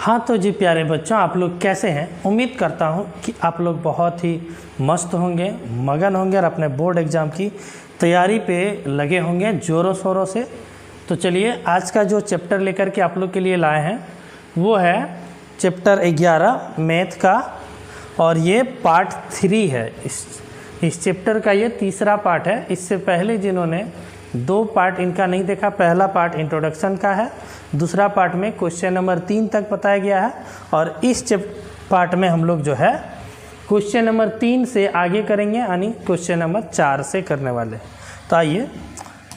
हाँ तो जी प्यारे बच्चों, आप लोग कैसे हैं? उम्मीद करता हूँ कि आप लोग बहुत ही मस्त होंगे, मगन होंगे और अपने बोर्ड एग्ज़ाम की तैयारी पे लगे होंगे ज़ोरों शोरों से। तो चलिए आज का जो चैप्टर लेकर के आप लोग के लिए लाए हैं वो है चैप्टर 11 मैथ का, और ये पार्ट 3 है। इस चैप्टर का ये तीसरा पार्ट है। इससे पहले जिन्होंने 2 पार्ट इनका नहीं देखा, पहला पार्ट इंट्रोडक्शन का है, दूसरा पार्ट में क्वेश्चन नंबर 3 तक बताया गया है, और इस पार्ट में हम लोग जो है क्वेश्चन नंबर 3 से आगे करेंगे, यानी क्वेश्चन नंबर 4 से करने वाले। तो आइए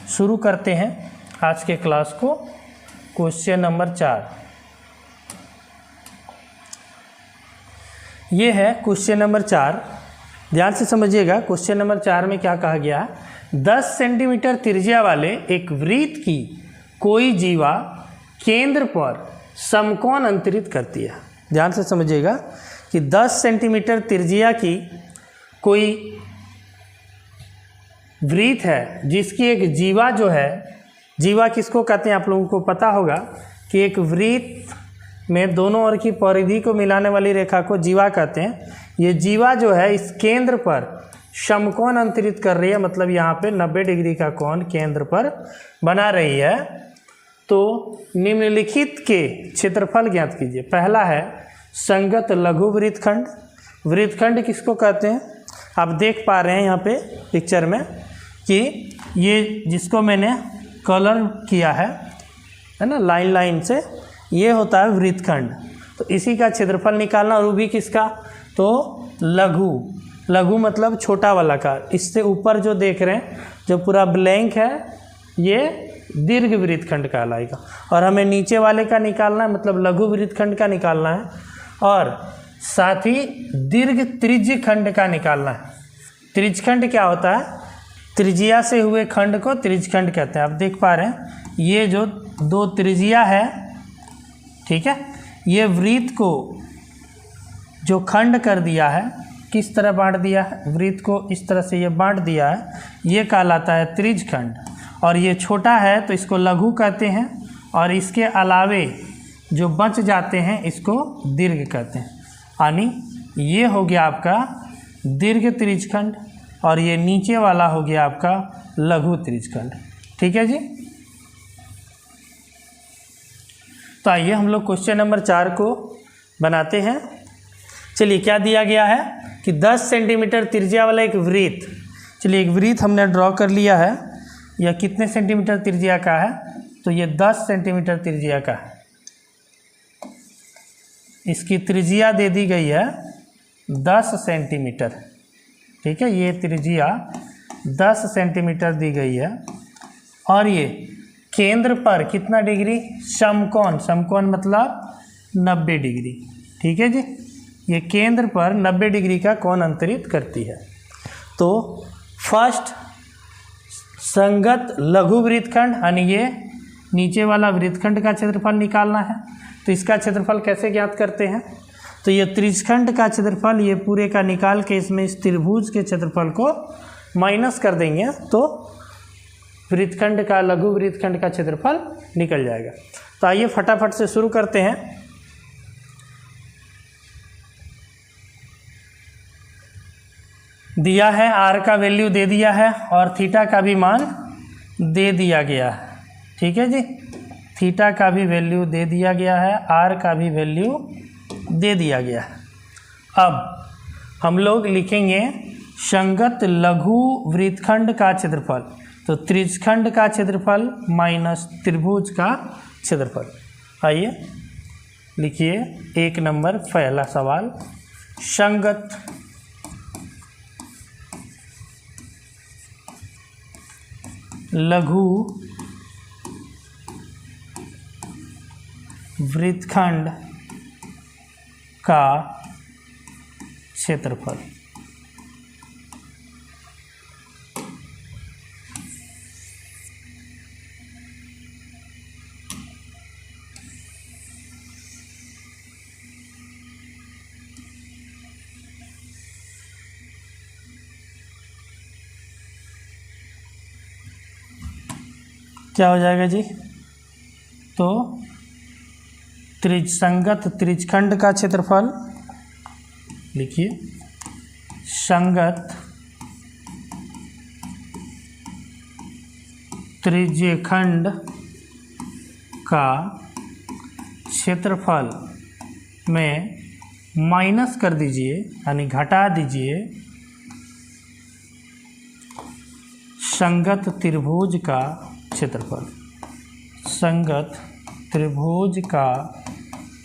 शुरू करते हैं आज के क्लास को। क्वेश्चन नंबर 4 ये है। क्वेश्चन नंबर 4 ध्यान से समझिएगा। क्वेश्चन नंबर 4 में क्या कहा गया है? 10 सेंटीमीटर त्रिज्या वाले एक वृत्त की कोई जीवा केंद्र पर समकोण अंतरित करती है। ध्यान से समझिएगा कि 10 सेंटीमीटर त्रिज्या की कोई वृत्त है जिसकी एक जीवा जो है, जीवा किसको कहते हैं आप लोगों को पता होगा कि एक वृत्त में दोनों ओर की परिधि को मिलाने वाली रेखा को जीवा कहते हैं। ये जीवा जो है इस केंद्र पर समकोण अंतरित कर रही है, मतलब यहाँ पे 90 डिग्री का कोण केंद्र पर बना रही है। तो निम्नलिखित के क्षेत्रफल ज्ञात कीजिए। पहला है संगत लघु वृत्तखंड। वृत्तखंड किसको कहते हैं? आप देख पा रहे हैं यहाँ पे पिक्चर में कि ये जिसको मैंने कलर किया है ना, लाइन लाइन से, ये होता है वृत्तखंड। तो इसी का क्षेत्रफल निकालना। और वो भी किसका? तो लघु। लघु मतलब छोटा वाला का। इससे ऊपर जो देख रहे हैं जो पूरा ब्लैंक है ये दीर्घ वृत्तखंड कहलाएगा, और हमें नीचे वाले का निकालना है, मतलब लघु वृत्तखंड का निकालना है, और साथ ही दीर्घ त्रिज्यखंड का निकालना है। त्रिज्यखंड क्या होता है? त्रिज्या से हुए खंड को त्रिज्यखंड कहते हैं। आप देख पा रहे हैं ये जो 2 त्रिज्या है, ठीक है, ये वृत्त को जो खंड कर दिया है, किस तरह बांट दिया है? वृत्त को इस तरह से ये बांट दिया है, ये कहलाता है त्रिज्यखंड। और ये छोटा है तो इसको लघु कहते हैं, और इसके अलावे जो बच जाते हैं इसको दीर्घ कहते हैं। यानी ये हो गया आपका दीर्घ त्रिज्यखंड, और ये नीचे वाला हो गया आपका लघु त्रिज्यखंड। ठीक है जी। तो आइए हम लोग क्वेश्चन नंबर 4 को बनाते हैं। चलिए क्या दिया गया है कि 10 सेंटीमीटर त्रिज्या वाला एक वृत्त। चलिए एक वृत्त हमने ड्रॉ कर लिया है। यह कितने सेंटीमीटर त्रिज्या का है? तो ये 10 सेंटीमीटर त्रिज्या का है। इसकी त्रिज्या दे दी गई है 10 सेंटीमीटर। ठीक है, ये त्रिज्या 10 सेंटीमीटर दी गई है, और ये केंद्र पर कितना डिग्री? समकोण। समकोण मतलब 90 डिग्री। ठीक है जी, ये केंद्र पर 90 डिग्री का कोण अंतरित करती है। तो फर्स्ट संगत लघु वृत्तखंड, यानी ये नीचे वाला वृत्तखंड का क्षेत्रफल निकालना है। तो इसका क्षेत्रफल कैसे ज्ञात करते हैं? तो ये त्रिज्यखंड का क्षेत्रफल ये पूरे का निकाल के इसमें इस त्रिभुज के क्षेत्रफल को माइनस कर देंगे, तो वृत्तखंड का, लघु वृत्तखंड का क्षेत्रफल निकल जाएगा। तो आइए फटाफट से शुरू करते हैं। दिया है आर का वैल्यू दे दिया है, और थीटा का भी मान दे दिया गया है। ठीक है जी, थीटा का भी वैल्यू दे दिया गया है, आर का भी वैल्यू दे दिया गया है। अब हम लोग लिखेंगे संगत लघु वृत्तखंड का क्षेत्रफल। तो त्रिज्यखंड का क्षेत्रफल माइनस त्रिभुज का क्षेत्रफल। आइए लिखिए 1 नंबर पहला सवाल। संगत लघु वृत्तखंड का क्षेत्रफल। क्या हो जाएगा जी? तो संगत त्रिज्यखंड का क्षेत्रफल, लिखिए संगत त्रिज्यखंड का क्षेत्रफल में माइनस कर दीजिए यानी घटा दीजिए संगत त्रिभुज का क्षेत्रफल, संगत त्रिभुज का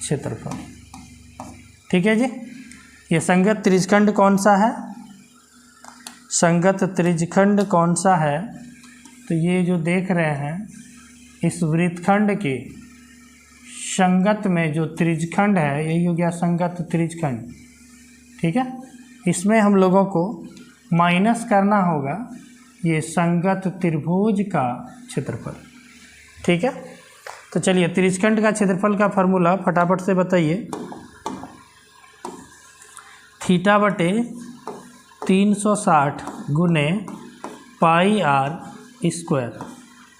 क्षेत्रफल। ठीक है जी। ये संगत त्रिज्यखंड कौन सा है? संगत त्रिज्यखंड कौन सा है? तो ये जो देख रहे हैं इस वृत्तखंड के संगत में जो त्रिज्यखंड है यही हो गया संगत त्रिज्यखंड। ठीक है, इसमें हम लोगों को माइनस करना होगा ये संगत त्रिभुज का क्षेत्रफल। ठीक है, तो चलिए त्रिज्यखंड का क्षेत्रफल का फॉर्मूला फटाफट से बताइए। थीटा बटे 360 गुने पाई आर स्क्वायर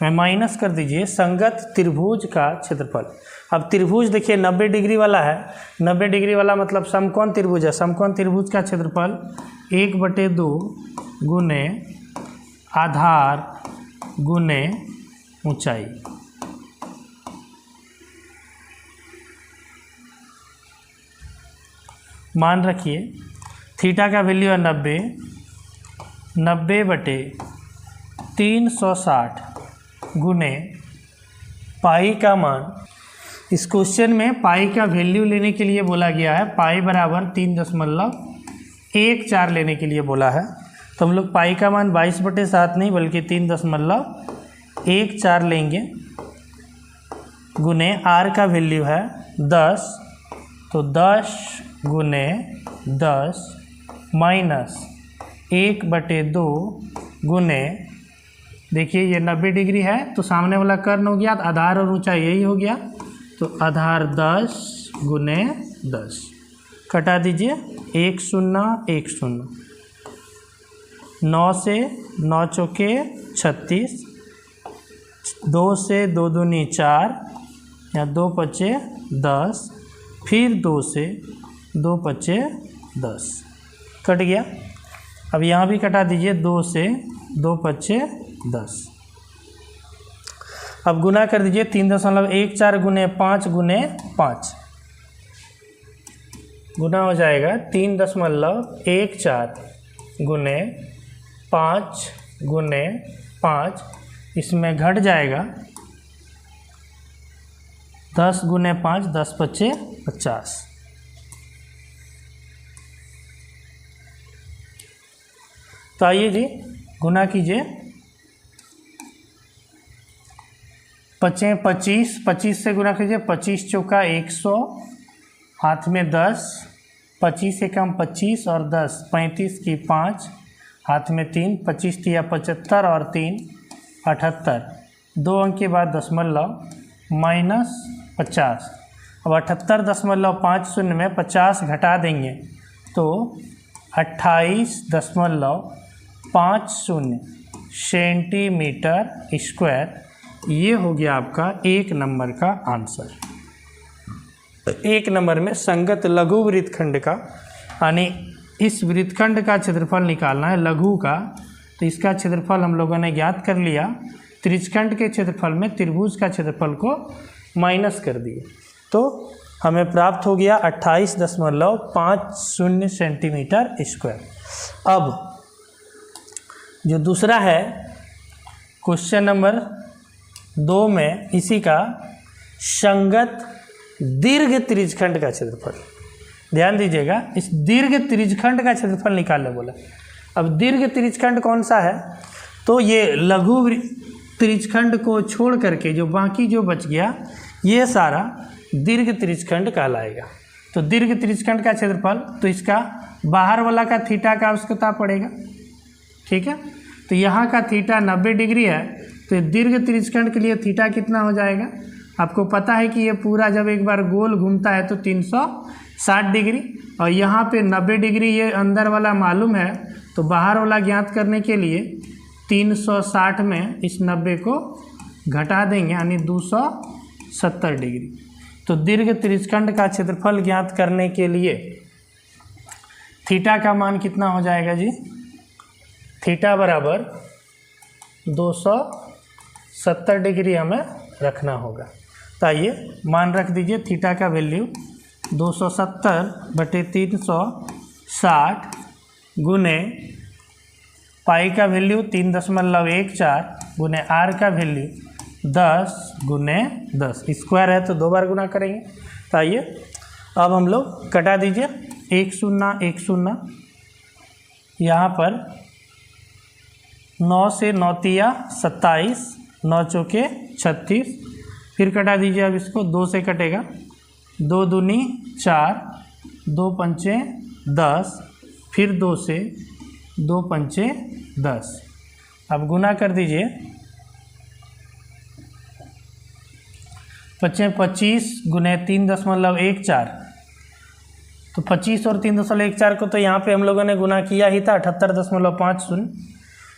में माइनस कर दीजिए संगत त्रिभुज का क्षेत्रफल। अब त्रिभुज देखिए 90 डिग्री वाला है, 90 डिग्री वाला मतलब समकोण त्रिभुज है। समकोण त्रिभुज का क्षेत्रफल 1/2 गुने आधार गुने ऊंचाई। मान रखिए थीटा का वैल्यू है 90, 90/360 गुने पाई का मान। इस क्वेश्चन में पाई का वैल्यू लेने के लिए बोला गया है, पाई बराबर 3.14 लेने के लिए बोला है। तो हम लोग पाई का मान 22/7 नहीं बल्कि 3.14 लेंगे गुने आर का वैल्यू है 10, तो 10 गुने 10 माइनस 1/2 गुने, देखिए ये 90 डिग्री है तो सामने वाला कर्ण हो गया, तो आधार और ऊंचाई यही हो गया, तो आधार 10 गुने 10 कटा दीजिए 1 0 1 0, 9 से 9 चौके 36, 2 से 2 दूनी 4 या 2 पचे 10, फिर 2 से 2 पचे 10 कट गया। अब यहाँ भी कटा दीजिए 2 से 2 पचे 10। अब गुना कर दीजिए 3.14 गुने 5 गुने 5 गुना हो जाएगा 3.14 गुने 5 गुने 5, इसमें घट जाएगा 10 गुने 5 10 पचे 50। तो आइए जी गुना कीजिए, 25 25 से गुना कीजिए, 25 चौका 100, हाथ में 10, 25 से कम 25 और 10 35 की 5, हाथ में 3, 25 तिया 75 और 3 78, 2 अंक के बाद दशमलव माइनस 50। अब 78.50 में 50 घटा देंगे तो 28.50 सेंटीमीटर स्क्वायर। ये हो गया आपका 1 नंबर का आंसर। 1 नंबर में संगत लघु वृत्तखंड का, यानी इस वृत्तखंड का क्षेत्रफल निकालना है लघु का, तो इसका क्षेत्रफल हम लोगों ने ज्ञात कर लिया। त्रिज्यखंड के क्षेत्रफल में त्रिभुज का क्षेत्रफल को माइनस कर दिए तो हमें प्राप्त हो गया 28.50 सेंटीमीटर स्क्वायर। अब जो दूसरा है क्वेश्चन नंबर 2 में इसी का संगत दीर्घ त्रिज्यखंड का क्षेत्रफल, ध्यान दीजिएगा, इस दीर्घ त्रिज्यखंड का क्षेत्रफल निकालने बोला। अब दीर्घ त्रिज्यखंड कौन सा है? तो ये लघु त्रिज्यखंड को छोड़ करके जो बाकी जो बच गया ये सारा दीर्घ त्रिज्यखंड कहलाएगा। तो दीर्घ त्रिज्यखंड का क्षेत्रफल, तो इसका बाहर वाला का थीटा का आवश्यकता पड़ेगा। ठीक है, तो यहाँ का थीटा 90 डिग्री है, तो दीर्घ त्रिज्यखंड के लिए थीटा कितना हो जाएगा? आपको पता है कि ये पूरा जब एक बार गोल घूमता है तो 360 डिग्री, और यहाँ पे 90 डिग्री ये अंदर वाला मालूम है, तो बाहर वाला ज्ञात करने के लिए 360 में इस 90 को घटा देंगे यानी 270 डिग्री। तो दीर्घ त्रिज्यखंड का क्षेत्रफल ज्ञात करने के लिए थीटा का मान कितना हो जाएगा जी? थीटा बराबर 270 डिग्री हमें रखना होगा। तो आइए मान रख दीजिए, थीटा का वैल्यू 270/360 गुने पाई का वैल्यू 3.14 गुने आर का वैल्यू 10 गुने 10, स्क्वायर है तो 2 बार गुना करेंगे। तो आइए अब हम लोग कटा दीजिए, 1 0 1 0, यहाँ पर 9 से 9 तिया 27, 9 चौके 36, फिर कटा दीजिए। अब इसको 2 से कटेगा, 2 दूनी 4, 2 पंचे 10, फिर 2 से 2 पंचे 10। अब गुना कर दीजिए, 25 गुने 3.14, तो 25 और 3.14 को तो यहाँ पे हम लोगों ने गुना किया ही था, 78.50।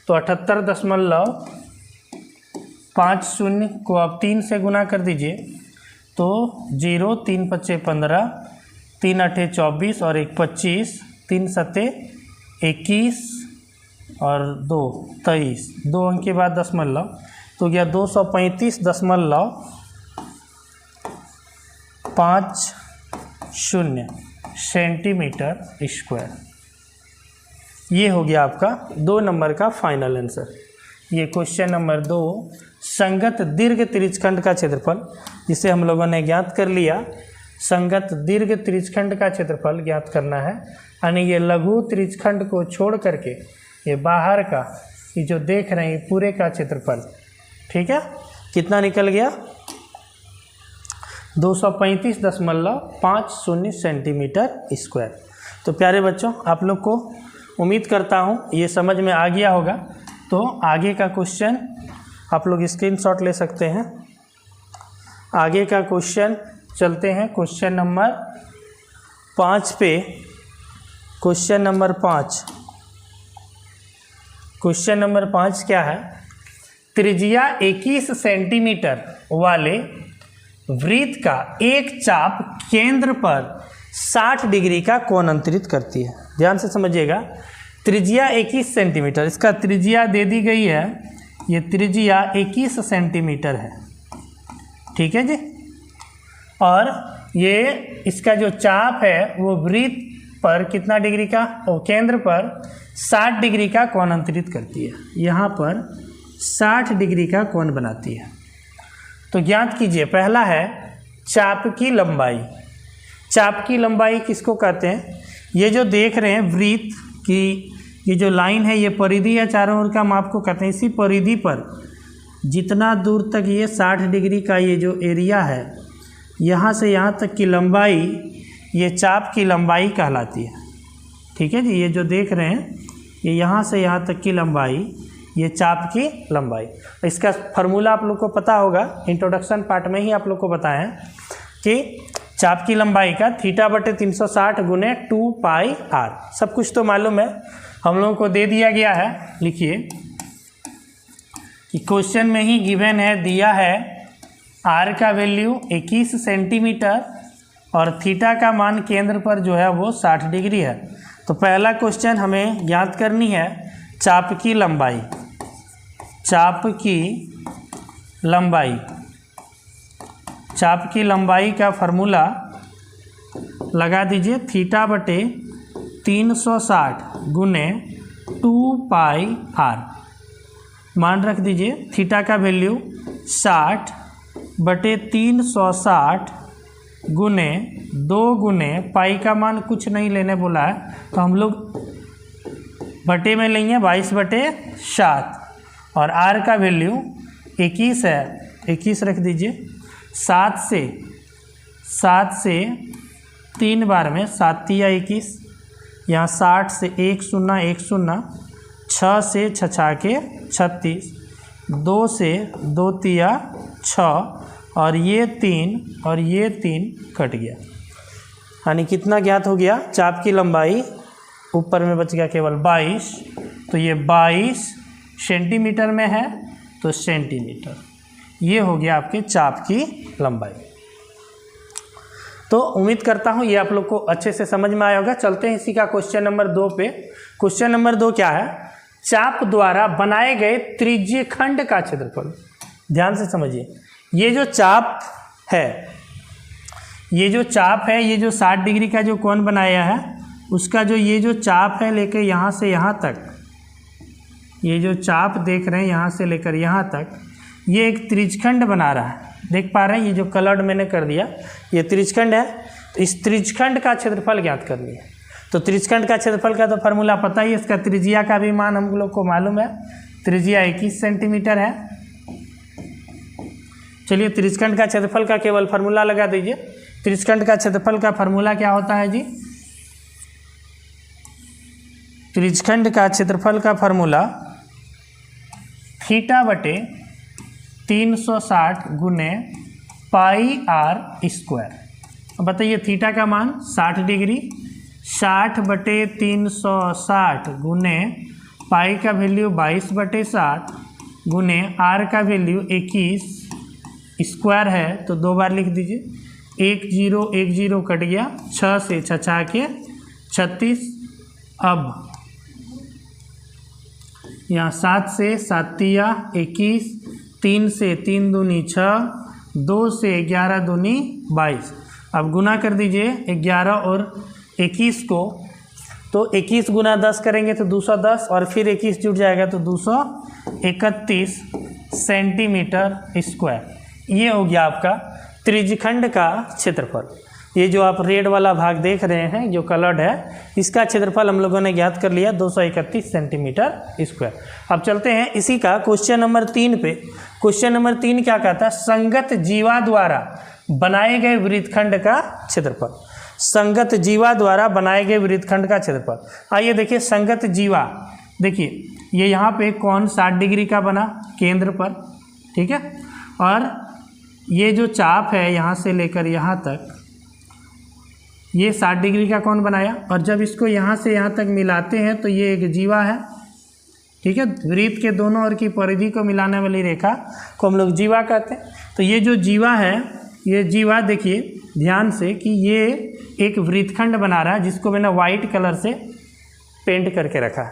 तो 78.50 को अब 3 से गुना कर दीजिए, तो 0, 3 5 15, 3 8 24 और 1 25, 3 7 21 और 2 23, 2 अंक के बाद दशमलव, तो गया 235.50 सेंटीमीटर स्क्वायर। ये हो गया आपका 2 नंबर का फाइनल आंसर। ये क्वेश्चन नंबर 2, संगत दीर्घ त्रिज्यखंड का क्षेत्रफल, जिसे हम लोगों ने ज्ञात कर लिया। संगत दीर्घ त्रिज्यखंड का क्षेत्रफल ज्ञात करना है, यानी ये लघु त्रिज्यखंड को छोड़ करके ये बाहर का, ये जो देख रहे हैं पूरे का क्षेत्रफल, ठीक है, कितना निकल गया? 235.50 सेंटीमीटर स्क्वायर। तो प्यारे बच्चों, आप लोग को उम्मीद करता हूँ ये समझ में आ गया होगा। तो आगे का क्वेश्चन आप लोग स्क्रीनशॉट ले सकते हैं। आगे का क्वेश्चन चलते हैं क्वेश्चन नंबर 5 पे। क्वेश्चन नंबर 5, क्वेश्चन नंबर 5 क्या है? त्रिज्या 21 सेंटीमीटर वाले वृत्त का एक चाप केंद्र पर 60 डिग्री का कोण अंतरित करती है। ध्यान से समझिएगा, त्रिज्या 21 सेंटीमीटर, इसका त्रिज्या दे दी गई है, ये त्रिज्या 21 सेंटीमीटर है, ठीक है जी। और ये इसका जो चाप है वो वृत्त पर कितना डिग्री का, और केंद्र पर 60 डिग्री का कोण अंतरित करती है। यहाँ पर 60 डिग्री का कोण बनाती है। तो ज्ञात कीजिए, पहला है चाप की लंबाई। चाप की लंबाई किसको कहते हैं? ये जो देख रहे हैं वृत्त की ये जो लाइन है, ये परिधि या चारों ओर का माप को कहते हैं। इसी परिधि पर जितना दूर तक ये 60 डिग्री का ये जो एरिया है, यहाँ से यहाँ तक की लंबाई, ये चाप की लंबाई कहलाती है, ठीक है जी। ये जो देख रहे हैं, ये यहाँ से यहाँ तक की लंबाई, ये चाप की लंबाई। इसका फार्मूला आप लोग को पता होगा, इंट्रोडक्शन पार्ट में ही आप लोग को बताया कि चाप की लंबाई का θ/360 गुने 2πr, सब कुछ तो मालूम है, हम लोगों को दे दिया गया है। लिखिए कि क्वेश्चन में ही गिवन है, दिया है r का वैल्यू 21 सेंटीमीटर और थीटा का मान केंद्र पर जो है वो 60 डिग्री है। तो पहला क्वेश्चन हमें ज्ञात करनी है चाप की लंबाई। चाप की लंबाई, चाप की लंबाई का फार्मूला लगा दीजिए, θ/360 गुने 2πr। मान रख दीजिए, थीटा का वैल्यू 60/360 गुने 2 गुने पाई का मान कुछ नहीं लेने बोला है, तो हम लोग बटे में लेंगे 22/7, और आर का वैल्यू 21 है, 21 रख दीजिए। 7 से 3 बार में 7 तिया 21, यहाँ 60 से 1 0 1 0, 6 से 6 के 36, 2 से 2 तिया 6, और ये 3 कट गया, यानी कितना ज्ञात हो गया? चाप की लंबाई ऊपर में बच गया केवल 22, तो ये 22 सेंटीमीटर में है, तो सेंटीमीटर, ये हो गया आपके चाप की लंबाई। तो उम्मीद करता हूँ ये आप लोग को अच्छे से समझ में आया होगा। चलते हैं इसी का क्वेश्चन नंबर 2 पे। क्वेश्चन नंबर 2 क्या है? चाप द्वारा बनाए गए त्रिज्यखंड का क्षेत्रफल। ध्यान से समझिए, ये जो चाप है, ये जो 60 डिग्री का जो कोण बनाया है, उसका जो ये जो चाप है लेकर यहाँ से यहाँ तक, ये जो चाप देख रहे हैं यहाँ से लेकर यहाँ तक, ये एक त्रिज्यखंड बना रहा है। देख पा रहे हैं, ये जो कलर्ड मैंने कर दिया ये त्रिज्यखंड है। तो इस त्रिज्यखंड का क्षेत्रफल ज्ञात करनी है। तो त्रिज्यखंड का क्षेत्रफल का तो फार्मूला पता ही है, इसका त्रिज्या का भी मान हम लोग को मालूम है, त्रिज्या 21 सेंटीमीटर है। चलिए त्रिज्यखंड का क्षेत्रफल का केवल फार्मूला लगा दीजिए। त्रिज्यखंड का क्षेत्रफल का फार्मूला क्या होता है जी? त्रिज्यखंड का क्षेत्रफल का फार्मूला थीटा बटे 360 गुने पाई r स्क्वायर। अब बताइए थीटा का मान 60 डिग्री, 60 बटे 360 गुने पाई का वैल्यू 22 बटे 60 गुने r का वैल्यू 21 स्क्वायर है। तो 2 बार लिख दीजिए। 1 0 1 0 कट गया, 6 से 6 के 36। अब यहाँ 7 से 7 तिया 21, 3 से 3 दूनी 6, 2 से 11 दूनी 22। अब गुना कर दीजिए 11 और 21 को, तो 21 गुना 10 करेंगे तो 210 और फिर 21 जुड़ जाएगा तो 231 सेंटीमीटर स्क्वायर। ये हो गया आपका त्रिज्यखंड का क्षेत्रफल। ये जो आप रेड वाला भाग देख रहे हैं जो कलर्ड है, इसका क्षेत्रफल हम लोगों ने ज्ञात कर लिया 231 सेंटीमीटर स्क्वायर। अब चलते हैं इसी का क्वेश्चन नंबर 3 पे। क्वेश्चन नंबर 3 क्या कहता है? संगत जीवा द्वारा बनाए गए वृत्तखंड का क्षेत्रफल। संगत जीवा द्वारा बनाए गए वृत्तखंड का क्षेत्रफल। आइए देखिए, संगत जीवा, देखिए ये यहाँ पे कोण 60 डिग्री का बना केंद्र पर, ठीक है, और ये जो चाप है यहाँ से लेकर यहाँ तक, ये 60 डिग्री का कोण बनाया, और जब इसको यहाँ से यहाँ तक मिलाते हैं तो ये एक जीवा है, ठीक है। वृत्त के दोनों ओर की परिधि को मिलाने वाली रेखा को हम लोग जीवा कहते हैं। तो ये जो जीवा है, ये जीवा देखिए ध्यान से कि ये एक वृत्तखंड बना रहा है जिसको मैंने वाइट कलर से पेंट करके रखा है।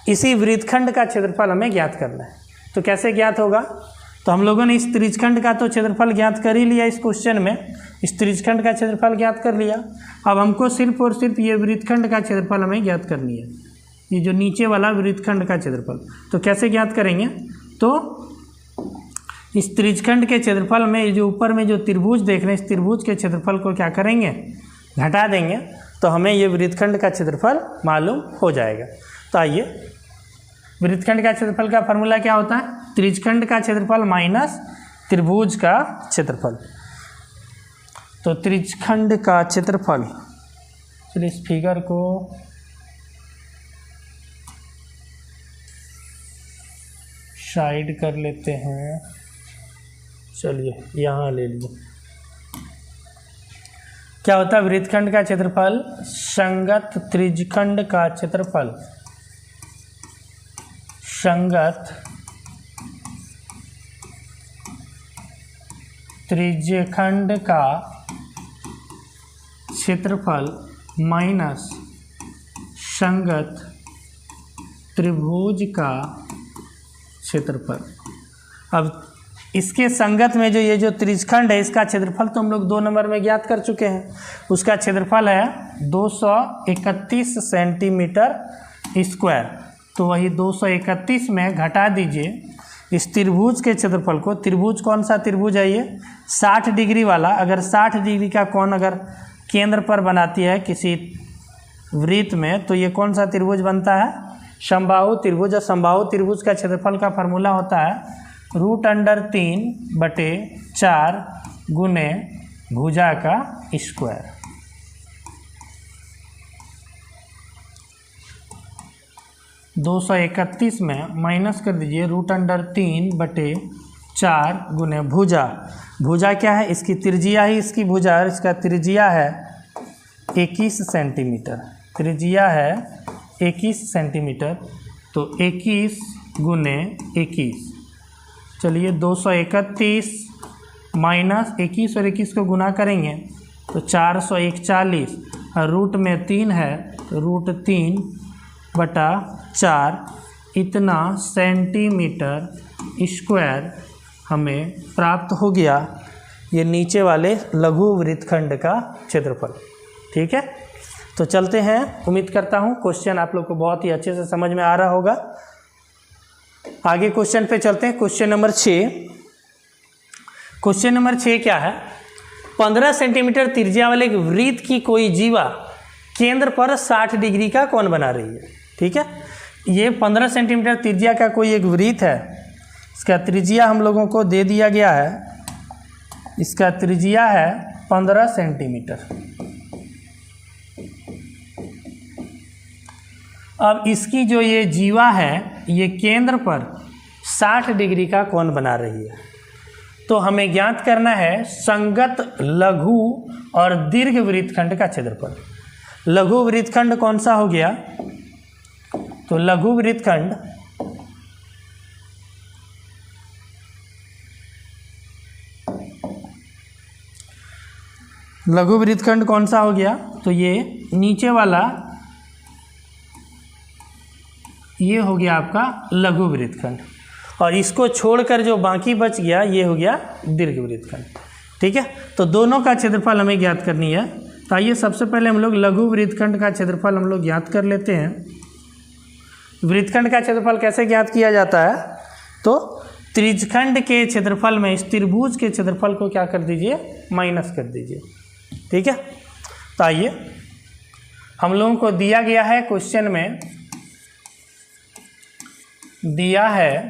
इसी वृत्तखंड का क्षेत्रफल हमें ज्ञात करना है। तो कैसे ज्ञात होगा? तो हम लोगों ने इस त्रिज्यखंड का तो क्षेत्रफल ज्ञात कर ही लिया इस क्वेश्चन में, इस त्रिज्यखंड का क्षेत्रफल ज्ञात कर लिया। अब हमको सिर्फ और सिर्फ ये वृत्तखंड का क्षेत्रफल हमें ज्ञात करनी है, ये जो नीचे वाला वृत्तखंड का क्षेत्रफल। तो कैसे ज्ञात करेंगे? तो इस त्रिज्यखंड के क्षेत्रफल में ये जो ऊपर में जो त्रिभुज देख रहे हैं, इस त्रिभुज के क्षेत्रफल को क्या करेंगे? घटा देंगे, तो हमें ये वृत्तखंड का क्षेत्रफल मालूम हो जाएगा। तो आइए, वृत्तखंड का क्षेत्रफल का फार्मूला क्या होता है? त्रिज्यखंड का क्षेत्रफल माइनस त्रिभुज का क्षेत्रफल। तो त्रिज्यखंड का क्षेत्रफल, चलिए इस फिगर को साइड कर लेते हैं, चलिए यहाँ ले लीजिए। क्या होता है वृत्तखंड का क्षेत्रफल? संगत त्रिज्यखंड का क्षेत्रफल, संगत त्रिज्यखंड का क्षेत्रफल माइनस संगत त्रिभुज का क्षेत्रफल। अब इसके संगत में जो ये जो त्रिज्यखंड है, इसका क्षेत्रफल तो हम लोग 2 नंबर में ज्ञात कर चुके हैं। उसका क्षेत्रफल है 231 सेंटीमीटर स्क्वायर। तो वही 231 में घटा दीजिए इस त्रिभुज के क्षेत्रफल को। त्रिभुज कौन सा त्रिभुज है? ये 60 डिग्री वाला। अगर 60 डिग्री का कोण अगर केंद्र पर बनाती है किसी वृत्त में, तो ये कौन सा त्रिभुज बनता है? समबाहु त्रिभुज। और समबाहु त्रिभुज का क्षेत्रफल का फार्मूला होता है √3/4 गुने भुजा का स्क्वायर। दो 231 में माइनस कर दीजिए √3/4 गुने भुजा। भुजा क्या है? इसकी त्रिज्या ही इसकी भुजा है। इसका त्रिज्या है 21 सेंटीमीटर। त्रिज्या है 21 सेंटीमीटर। तो 21 गुने 21, चलिए 231 माइनस 21 और 21 को गुना करेंगे तो 441, और रूट में 3 है तो रूट 3/4 इतना सेंटीमीटर स्क्वायर हमें प्राप्त हो गया, ये नीचे वाले लघु वृत्तखंड का क्षेत्रफल। ठीक है, तो चलते हैं। उम्मीद करता हूँ क्वेश्चन आप लोग को बहुत ही अच्छे से समझ में आ रहा होगा। आगे क्वेश्चन पे चलते हैं। Question number 6। क्वेश्चन नंबर 6 क्या है? 15 सेंटीमीटर त्रिज्या वाले एक वृत्त की कोई जीवा केंद्र पर 60 डिग्री का कोण बना रही है। ठीक है, ये 15 सेंटीमीटर त्रिज्या का कोई एक वृत्त है। इसका त्रिज्या हम लोगों को दे दिया गया है, इसका त्रिज्या है 15 सेंटीमीटर। अब इसकी जो ये जीवा है ये केंद्र पर 60 डिग्री का कोण बना रही है। तो हमें ज्ञात करना है संगत लघु और दीर्घ वृत्तखंड का क्षेत्रफल। लघु वृत्तखंड कौन सा हो गया? तो लघु वृत्तखंड कौन सा हो गया? तो ये नीचे वाला ये हो गया आपका लघु वृत्तखंड, और इसको छोड़कर जो बाकी बच गया ये हो गया दीर्घ वृत्तखंड। ठीक है, तो दोनों का क्षेत्रफल हमें ज्ञात करनी है। तो आइए सबसे पहले हम लोग लघु वृत्तखंड का क्षेत्रफल हम लोग ज्ञात कर लेते हैं। वृत्तखंड का क्षेत्रफल कैसे ज्ञात किया जाता है? तो त्रिज्यखंड के क्षेत्रफल में इस त्रिभुज के क्षेत्रफल को क्या कर दीजिए? माइनस कर दीजिए। ठीक है, तो आइए हम लोगों को दिया गया है क्वेश्चन में, दिया है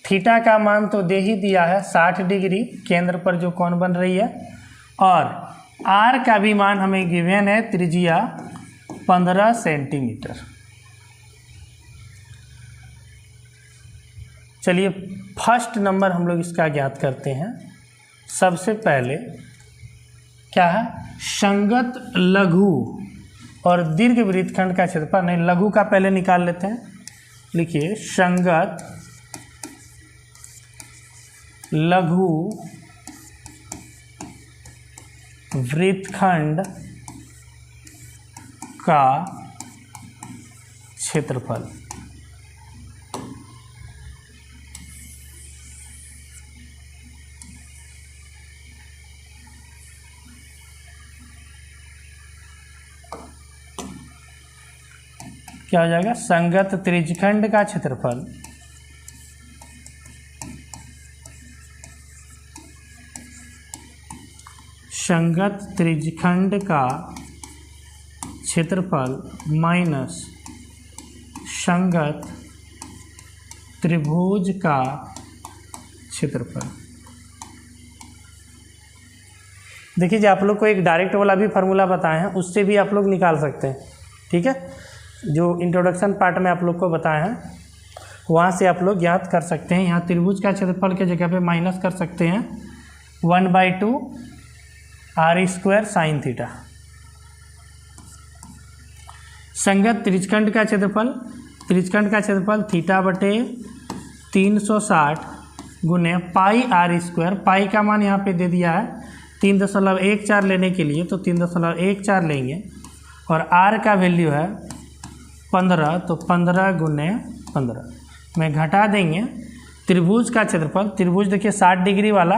थीटा का मान तो दे ही दिया है 60 डिग्री केंद्र पर जो कोण बन रही है, और आर का भी मान हमें गिवन है, त्रिज्या 15 सेंटीमीटर। चलिए फर्स्ट नंबर हम लोग इसका ज्ञात करते हैं। सबसे पहले क्या है? संगत लघु और दीर्घ वृत्तखंड का क्षेत्रफल। नहीं, लघु का पहले निकाल लेते हैं। लिखिए संगत लघु वृत्तखंड का क्षेत्रफल। क्या हो जाएगा? संगत त्रिज्यखंड का क्षेत्रफल संगत त्रिज्यखंड का क्षेत्रफल माइनस संगत त्रिभुज का क्षेत्रफल। देखिए, जो आप लोग को एक डायरेक्ट वाला भी फार्मूला बताए हैं उससे भी आप लोग निकाल सकते हैं। ठीक है, जो इंट्रोडक्शन पार्ट में आप लोग को बताए हैं वहाँ से आप लोग ज्ञात कर सकते हैं। यहाँ त्रिभुज का क्षेत्रफल के जगह पे माइनस कर सकते हैं 1/2 r² sin थीटा। संगत त्रिज्यखंड का क्षेत्रफल, त्रिज्यखंड का क्षेत्रफल θ/360 गुने पाई r²। पाई का मान यहाँ पे दे दिया है 3.14 लेने के लिए, तो 3.14 लेंगे, और r का वैल्यू है 15, तो 15 गुने 15 में घटा देंगे। त्रिभुज का क्षेत्रफल, त्रिभुज देखिए 60 डिग्री वाला,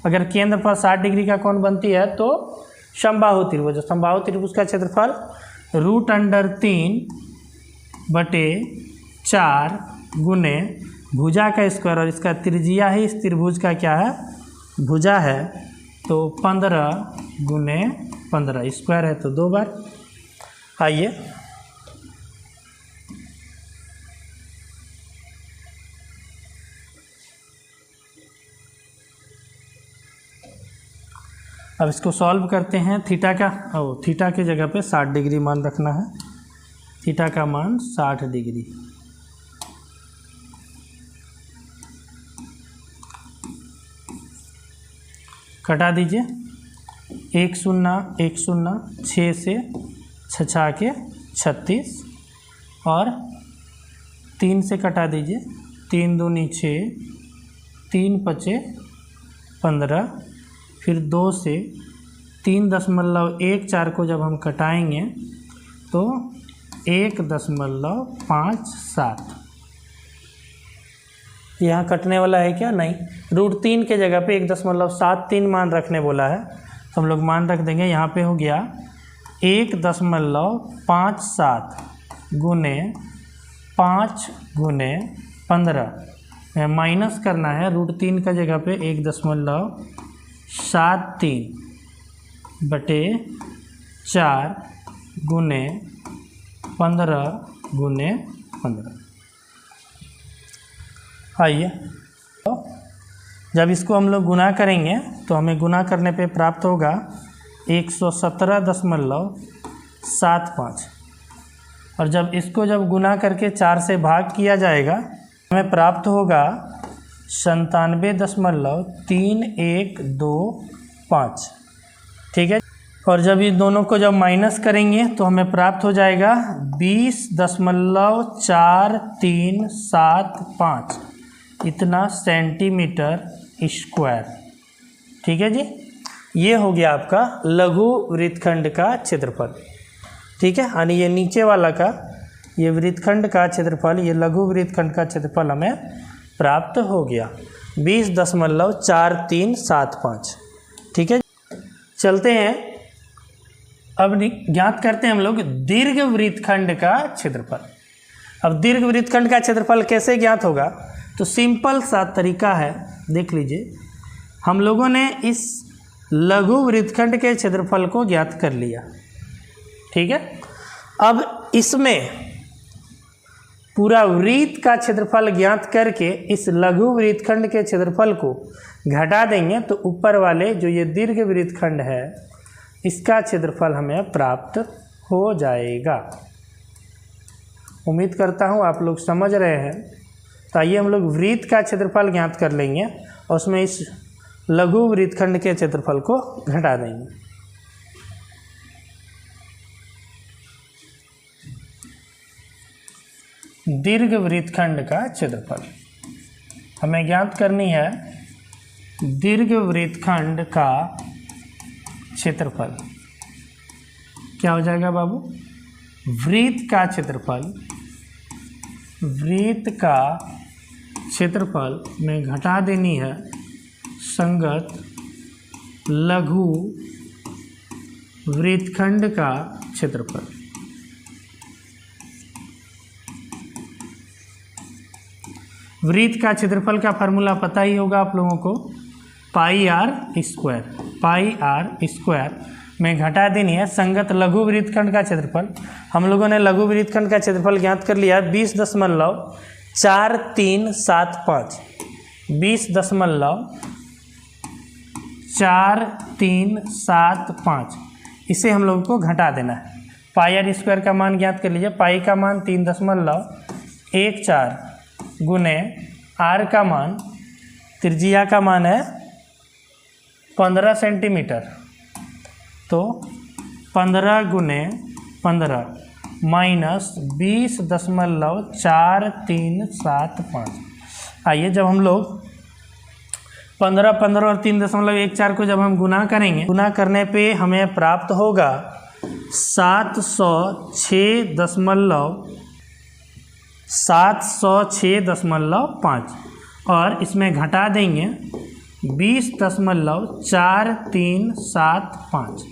अगर केंद्र पर 60 डिग्री का कोण बनती है तो समबाहु त्रिभुज, समबाहु त्रिभुज का क्षेत्रफल √3/4 गुने भुजा का स्क्वायर, और इसका त्रिज्या ही इस त्रिभुज का क्या है? भुजा है, तो 15 गुने 15 स्क्वायर है तो 2 बार। आइए अब इसको सॉल्व करते हैं। थीटा का थीटा की जगह पे 60 डिग्री मान रखना है। थीटा का मान 60 डिग्री। कटा दीजिए, 1 0 1 0, 6 से 6 के 36, और 3 से कटा दीजिए, 3 दूनी 6, 3 5 15, फिर 2 से 3.14 को जब हम कटाएंगे तो 1.57। यहाँ कटने वाला है क्या? नहीं। √3 के जगह पे 1.73 मान रखने बोला है, तो हम लोग मान रख देंगे। यहाँ पे हो गया 1.57 गुने 5 गुने 15, माइनस करना है। √3 का जगह पे 1.73 बटे 4 गुने 15 गुने 15। आइए, तो जब इसको हम लोग गुना करेंगे तो हमें गुना करने पे प्राप्त होगा 117.75, और जब इसको जब गुना करके 4 से भाग किया जाएगा हमें प्राप्त होगा 97.3125। ठीक है, और जब इस दोनों को जब माइनस करेंगे तो हमें प्राप्त हो जाएगा 20.4375 इतना सेंटीमीटर स्क्वायर। ठीक है जी, ये हो गया आपका लघु वृत्तखंड का क्षेत्रफल। ठीक है, यानी ये नीचे वाला का ये वृत्तखंड का क्षेत्रफल, ये लघु वृत्तखंड का क्षेत्रफल हमें प्राप्त हो गया 20.4375। ठीक है, चलते हैं अब ज्ञात करते हैं हम लोग दीर्घ वृत्तखंड का क्षेत्रफल। अब दीर्घ वृत्तखंड का क्षेत्रफल कैसे ज्ञात होगा? तो सिंपल सा तरीका है, देख लीजिए। हम लोगों ने इस लघु वृत्तखंड के क्षेत्रफल को ज्ञात कर लिया। ठीक है, अब इसमें पूरा वृत्त का क्षेत्रफल ज्ञात करके इस लघु वृत्तखंड के क्षेत्रफल को घटा देंगे तो ऊपर वाले जो ये दीर्घ वृत्तखंड है इसका क्षेत्रफल हमें प्राप्त हो जाएगा। उम्मीद करता हूँ आप लोग समझ रहे हैं। तो आइए हम लोग वृत्त का क्षेत्रफल ज्ञात कर लेंगे और उसमें इस लघु वृत्तखंड के क्षेत्रफल को घटा देंगे। दीर्घ वृत्तखंड का क्षेत्रफल हमें ज्ञात करनी है। दीर्घ वृत्तखंड का क्षेत्रफल क्या हो जाएगा बाबू? वृत्त का क्षेत्रफल, वृत्त का क्षेत्रफल में घटा देनी है संगत लघु वृत्तखंड का क्षेत्रफल। वृत्त का क्षेत्रफल का फार्मूला पता ही होगा आप लोगों को, पाई आर स्क्वायर में घटा देनी है संगत लघु वृत्तखंड का क्षेत्रफल। हम लोगों ने लघु वृत्तखंड का क्षेत्रफल ज्ञात कर लिया 20.4375, 20.4375 इसे हम लोगों को घटा देना है। पाई आर स्क्वायर का मान ज्ञात कर लीजिए। पाई का मान 3.14 गुने आर का मान, त्रिज्या का मान है 15 सेंटीमीटर, तो 15 गुने 15 माइनस 20.4375। आइए, जब हम लोग 15 और 3.14 को जब हम गुना करेंगे, गुना करने पे हमें प्राप्त होगा 706.5 और इसमें घटा देंगे 20.4375।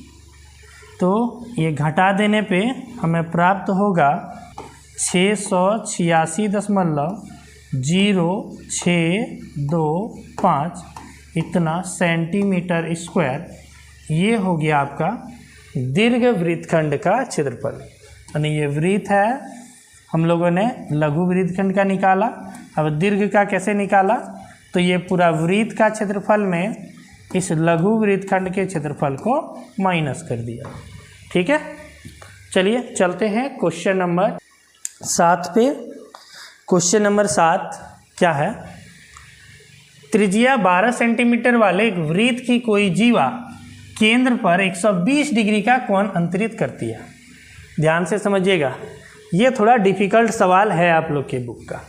तो ये घटा देने पे हमें प्राप्त होगा 686.0625 इतना सेंटीमीटर स्क्वायर। ये हो गया आपका दीर्घ वृत्तखंड का क्षेत्रफल। यानी ये वृत्त है, हम लोगों ने लघु वृत्तखंड का निकाला। अब दीर्घ का कैसे निकाला? तो ये पूरा वृत्त का क्षेत्रफल में इस लघु वृत्तखंड के क्षेत्रफल को माइनस कर दिया। ठीक है, चलिए चलते हैं क्वेश्चन नंबर 7 पे। क्वेश्चन नंबर 7 क्या है? त्रिज्या 12 सेंटीमीटर वाले एक वृत्त की कोई जीवा केंद्र पर 120 डिग्री का कोण अंतरित करती है। ध्यान से समझिएगा, ये थोड़ा डिफ़िकल्ट सवाल है आप लोग के बुक का,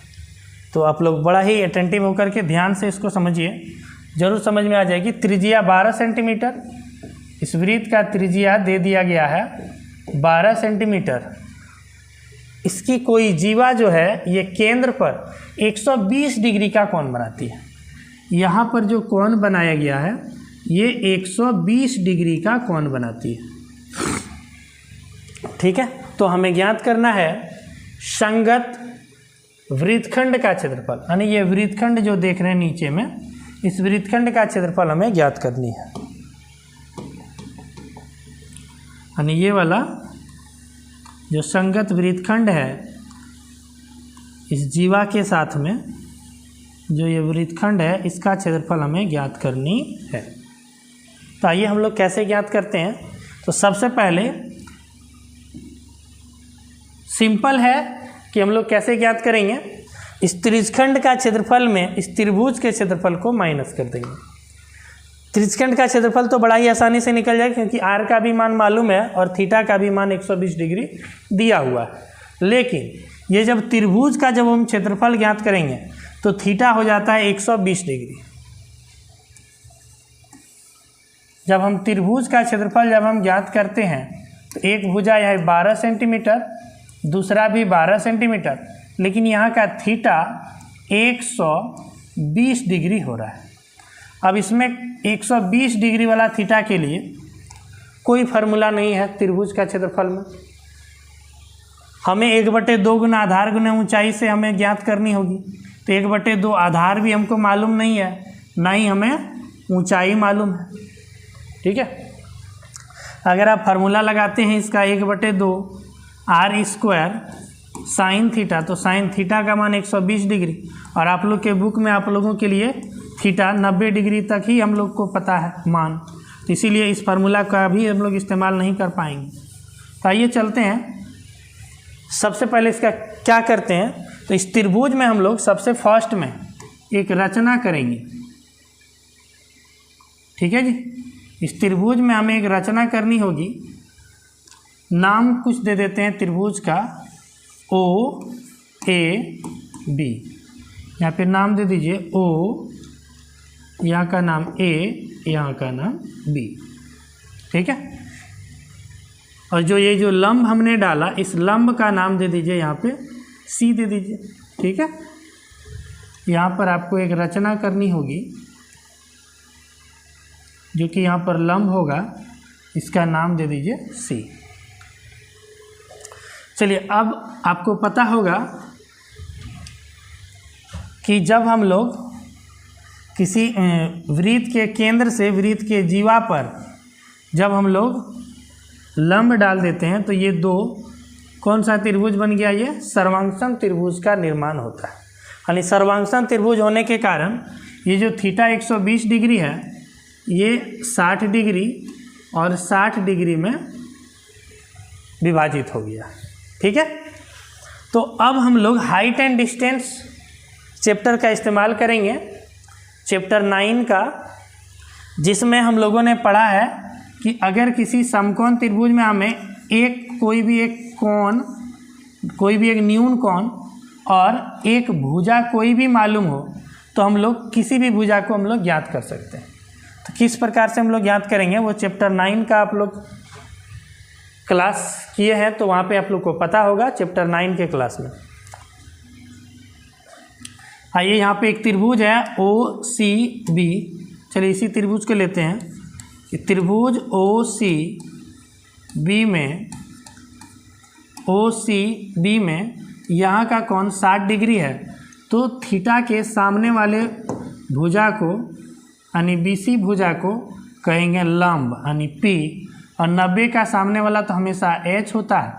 तो आप लोग बड़ा ही अटेंटिव होकर के ध्यान से इसको समझिए, जरूर समझ में आ जाएगी। त्रिज्या 12 सेंटीमीटर इस वृत्त का त्रिज्या दे दिया गया है 12 सेंटीमीटर। इसकी कोई जीवा जो है ये केंद्र पर 120 डिग्री का कोण बनाती है। यहाँ पर जो कोण बनाया गया है ये 120 डिग्री का कोण बनाती है। ठीक है, तो हमें ज्ञात करना है संगत वृत्तखंड का क्षेत्रफल, यानी ये वृत्तखंड जो देख रहे हैं नीचे में, इस वृत्तखंड का क्षेत्रफल हमें ज्ञात करनी है। यानी ये वाला जो संगत वृत्तखंड है इस जीवा के साथ में जो ये वृत्तखंड है इसका क्षेत्रफल हमें ज्ञात करनी है। तो आइए हम लोग कैसे ज्ञात करते हैं। तो सबसे पहले सिंपल है कि हम लोग कैसे ज्ञात करेंगे, इस त्रिज्यखंड का क्षेत्रफल में इस त्रिभुज के क्षेत्रफल को माइनस कर देंगे। त्रिज्यखंड का क्षेत्रफल तो बड़ा ही आसानी से निकल जाए क्योंकि आर का भी मान मालूम है और थीटा का भी मान 120 डिग्री दिया हुआ है। लेकिन ये जब त्रिभुज का जब हम क्षेत्रफल ज्ञात करेंगे तो थीटा हो जाता है 120 डिग्री। जब हम त्रिभुज का क्षेत्रफल जब हम ज्ञात करते हैं तो एक भुजा है 12 सेंटीमीटर, दूसरा भी 12 सेंटीमीटर, लेकिन यहाँ का थीटा 120 डिग्री हो रहा है। अब इसमें 120 डिग्री वाला थीटा के लिए कोई फार्मूला नहीं है त्रिभुज का क्षेत्रफल में। हमें 1/2 गुना आधार गुना ऊंचाई से हमें ज्ञात करनी होगी। तो 1/2 आधार भी हमको मालूम नहीं है, ना ही हमें ऊंचाई मालूम है। ठीक है, अगर आप फार्मूला लगाते हैं इसका 1/2 आर स्क्वायर साइन थीटा, तो साइन थीटा का मान 120 डिग्री, और आप लोग के बुक में आप लोगों के लिए थीटा 90 डिग्री तक ही हम लोग को पता है मान, तो इसीलिए इस फार्मूला का भी हम लोग इस्तेमाल नहीं कर पाएंगे। तो आइए चलते हैं, सबसे पहले इसका क्या करते हैं। तो इस त्रिभुज में हम लोग सबसे फर्स्ट में एक रचना करेंगे। ठीक है जी, इस त्रिभुज में हमें एक रचना करनी होगी। नाम कुछ दे देते हैं त्रिभुज का OAB, या फिर नाम दे दीजिए O, यहाँ का नाम A, यहाँ का नाम B। ठीक है, और जो ये जो लंब हमने डाला इस लंब का नाम दे दीजिए यहाँ पे C दे दीजिए। ठीक है, यहाँ पर आपको एक रचना करनी होगी जो कि यहाँ पर लंब होगा, इसका नाम दे दीजिए C। चलिए, अब आपको पता होगा कि जब हम लोग किसी वृत्त के केंद्र से वृत्त के जीवा पर जब हम लोग लंब डाल देते हैं तो ये दो कौन सा त्रिभुज बन गया, ये सर्वांगसम त्रिभुज का निर्माण होता है। यानी सर्वांगसम त्रिभुज होने के कारण ये जो थीटा 120 डिग्री है ये 60 डिग्री और 60 डिग्री में विभाजित हो गया। ठीक है, तो अब हम लोग हाइट एंड डिस्टेंस चैप्टर का इस्तेमाल करेंगे, चैप्टर 9 का, जिसमें हम लोगों ने पढ़ा है कि अगर किसी समकोण त्रिभुज में हमें कोई भी एक कोण, कोई भी एक न्यून कोण और एक भुजा कोई भी मालूम हो तो हम लोग किसी भी भुजा को हम लोग ज्ञात कर सकते हैं। तो किस प्रकार से हम लोग ज्ञात करेंगे वो चैप्टर 9 का आप लोग क्लास किए हैं तो वहाँ पे आप लोग को पता होगा, चैप्टर 9 के क्लास में। आइए, यहाँ पे एक त्रिभुज है OCB। चलिए इसी त्रिभुज को लेते हैं कि त्रिभुज OCB में यहाँ का कोण 60 डिग्री है, तो थीटा के सामने वाले भुजा को यानी BC भुजा को कहेंगे लंब यानी P, और 90 का सामने वाला तो हमेशा H होता है।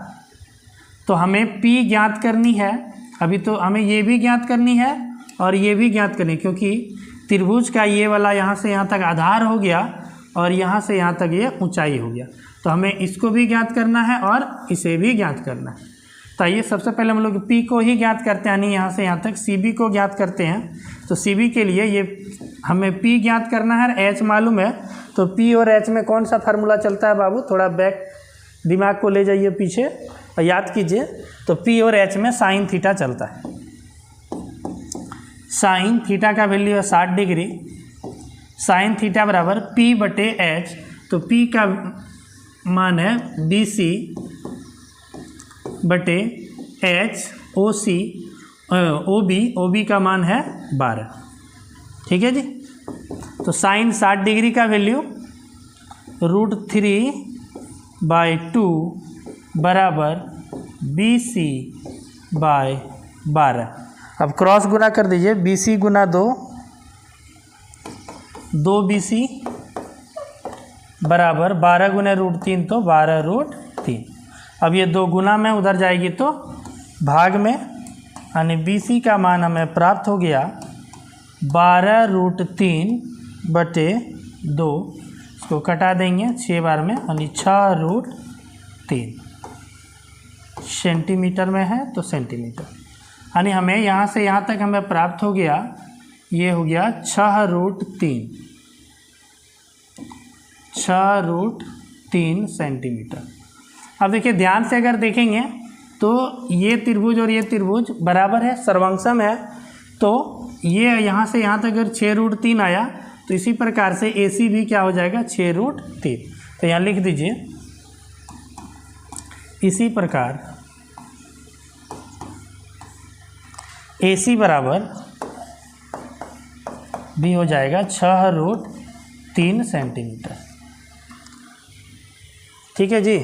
तो हमें P ज्ञात करनी है। अभी तो हमें ये भी ज्ञात करनी है और ये भी ज्ञात करनी है, क्योंकि त्रिभुज का ये वाला यहाँ से यहाँ तक आधार हो गया और यहाँ से यहाँ तक ये ऊंचाई हो गया, तो हमें इसको भी ज्ञात करना है और इसे भी ज्ञात करना है। तो आइए सबसे पहले हम लोग P को ही ज्ञात करते हैं, यानी यहाँ से यहाँ तक CB को ज्ञात करते हैं। तो CB के लिए ये हमें P ज्ञात करना है, H मालूम है। तो P और H में कौन सा फार्मूला चलता है बाबू, थोड़ा बैक दिमाग को ले जाइए पीछे और याद कीजिए। तो P और H में साइन थीटा चलता है। साइन थीटा का वैल्यू है 60 डिग्री, साइन थीटा बराबर P/H। तो P का मान है BC बटे H OC OB का मान है 12। ठीक है जी। तो साइन 60 डिग्री का वैल्यू √3/2 बराबर BC बाय 12। अब क्रॉस गुना कर दीजिए, BC गुना 2 BC बराबर 12 गुना √3 तो 12√3। अब ये 2 गुना में उधर जाएगी तो भाग में, यानी BC का मान हमें प्राप्त हो गया 12√3/2। इसको कटा देंगे 6 बार में, यानी 6√3। सेंटीमीटर में है तो सेंटीमीटर, यानी हमें यहाँ से यहाँ तक हमें प्राप्त हो गया, ये हो गया 6√3 सेंटीमीटर। अब देखिए ध्यान से अगर देखेंगे तो ये त्रिभुज और ये त्रिभुज बराबर है, सर्वांगसम है। तो ये यहाँ से यहाँ तक अगर 6√3 आया तो इसी प्रकार से AC भी क्या हो जाएगा 6√3। तो यहाँ लिख दीजिए, इसी प्रकार AC बराबर भी हो जाएगा 6√3 सेंटीमीटर। ठीक है जी।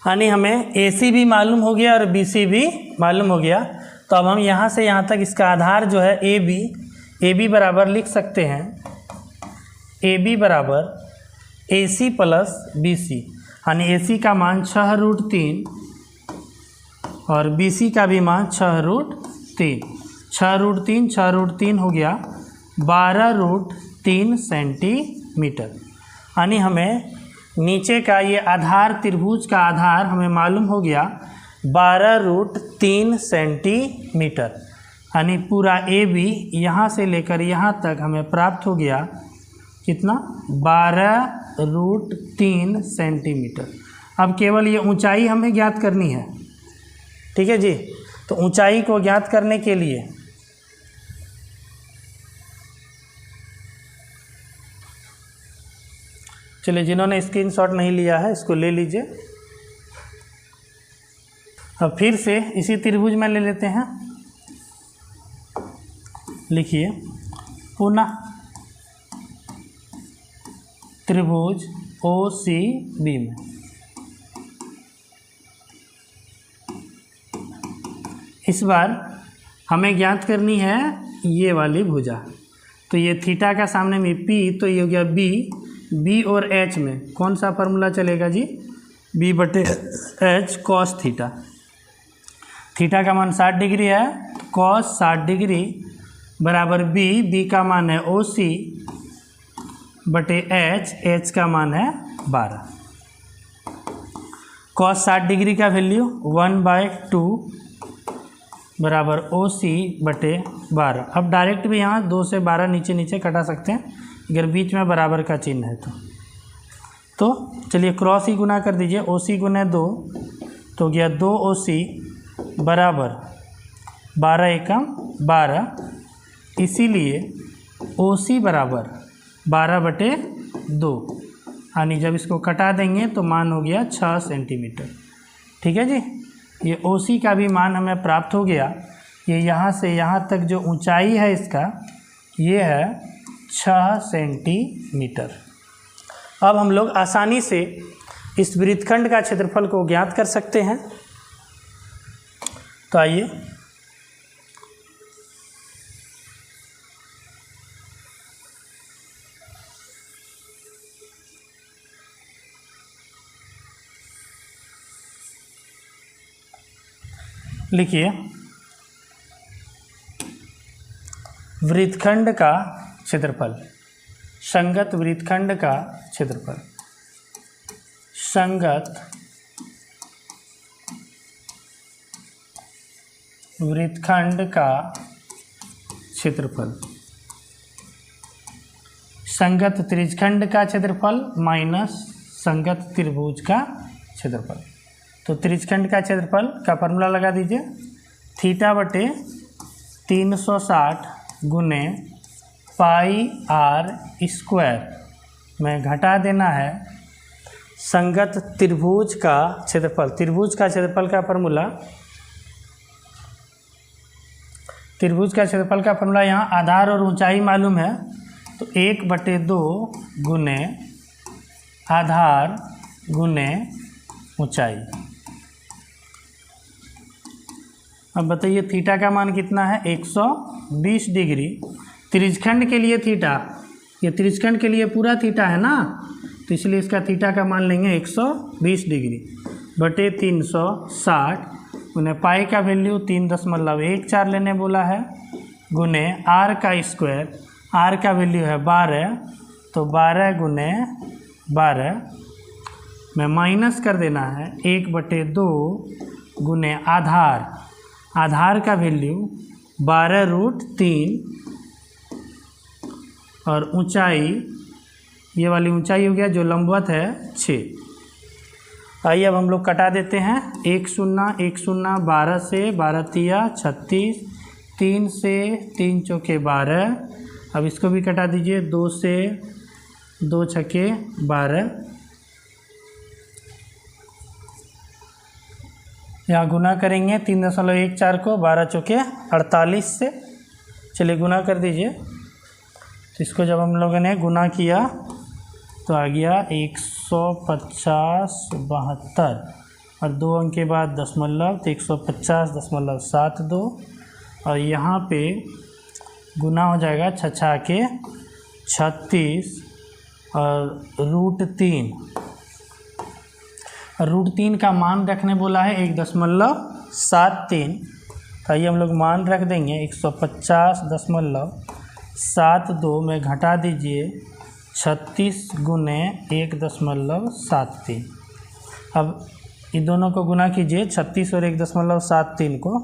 यानी हमें AC भी मालूम हो गया और BC भी मालूम हो गया। तो अब हम यहाँ से यहाँ तक इसका आधार जो है AB बराबर लिख सकते हैं, AB बराबर AC प्लस BC, यानी AC का मान 6√3 और BC का भी मान 6√3। 6√3 हो गया 12√3 सेंटीमीटर। यानी हमें नीचे का ये आधार, त्रिभुज का आधार हमें मालूम हो गया 12√3 सेंटीमीटर। यानी पूरा AB यहाँ से लेकर यहाँ तक हमें प्राप्त हो गया कितना, 12√3 सेंटीमीटर। अब केवल ये ऊंचाई हमें ज्ञात करनी है। ठीक है जी। तो ऊंचाई को ज्ञात करने के लिए चलिए, जिन्होंने स्क्रीनशॉट नहीं लिया है इसको ले लीजिए। अब फिर से इसी त्रिभुज में ले लेते हैं। लिखिए, पुनः त्रिभुज OCB में इस बार हमें ज्ञात करनी है ये वाली भुजा। तो ये थीटा का सामने में P, तो ये हो गया B और H में कौन सा फार्मूला चलेगा जी, B/H cos थीटा। थीटा का मान 60 डिग्री है, तो cos 60 डिग्री बराबर B का मान है OC/H, H का मान है 12। cos 60 डिग्री का वैल्यू 1/2 बराबर OC/12। अब डायरेक्ट भी यहाँ 2 से 12 नीचे नीचे कटा सकते हैं अगर बीच में बराबर का चिन्ह है तो चलिए क्रॉस ही गुना कर दीजिए। OC गुना 2 तो गया 2 OC बराबर 12 एकम 12, इसीलिए OC बराबर 12/2, यानी जब इसको कटा देंगे तो मान हो गया 6 सेंटीमीटर। ठीक है जी। ये OC का भी मान हमें प्राप्त हो गया। ये यहाँ से यहाँ तक जो ऊंचाई है इसका, ये है 6 सेंटीमीटर। अब हम लोग आसानी से इस वृत्तखंड का क्षेत्रफल को ज्ञात कर सकते हैं। तो आइए, लिखिए, वृत्तखंड का क्षेत्रफल संगत वृत्तखंड का क्षेत्रफल, संगत वृत्तखंड का क्षेत्रफल, संगत त्रिज्यखंड का क्षेत्रफल माइनस संगत त्रिभुज का क्षेत्रफल। तो त्रिज्यखंड का क्षेत्रफल का फॉर्मूला लगा दीजिए, थीटा बटे 360 गुने पाई आर स्क्वायर में घटा देना है संगत त्रिभुज का क्षेत्रफल। त्रिभुज का क्षेत्रफल का फॉर्मूला, त्रिभुज का क्षेत्रफल का फॉर्मूला यहाँ आधार और ऊंचाई मालूम है, तो 1/2 गुने आधार गुने ऊंचाई। अब बताइए थीटा का मान कितना है, 120 डिग्री। त्रिज्यखंड के लिए थीटा, ये त्रिज्यखंड के लिए पूरा थीटा है ना, तो इसलिए इसका थीटा का मान लेंगे 120 डिग्री बटे 360 गुने पाई का वैल्यू 3.14 लेने बोला है, गुने आर का स्क्वायर, आर का वैल्यू है 12, तो 12 गुने 12 में माइनस कर देना है 1/2 गुने आधार, आधार का वैल्यू 12√3 और ऊंचाई, ये वाली ऊंचाई हो गया जो लंबवत है 6। आइए अब हम लोग कटा देते हैं, 1 0 1 0, 12 से 12 तिया 36, 3 से 3 चौके 12, अब इसको भी कटा दीजिए, 2 से 2 छक्के 12, यहाँ गुना करेंगे 3.14 को 12 चौके 48 से, चलिए गुना कर दीजिए। तो इसको जब हम लोगों ने गुना किया तो आ गया 150/72 और 2 अंक के बाद दशमलव, तो 150.72 और यहाँ पे गुना हो जाएगा 6 के 36 और √3, √3 का मान रखने बोला है 1.73। तो आइए हम लोग मान रख देंगे, 150.72 में घटा दीजिए 36 गुने 1.73। अब इन दोनों को गुना कीजिए, 36 और 1.73 को,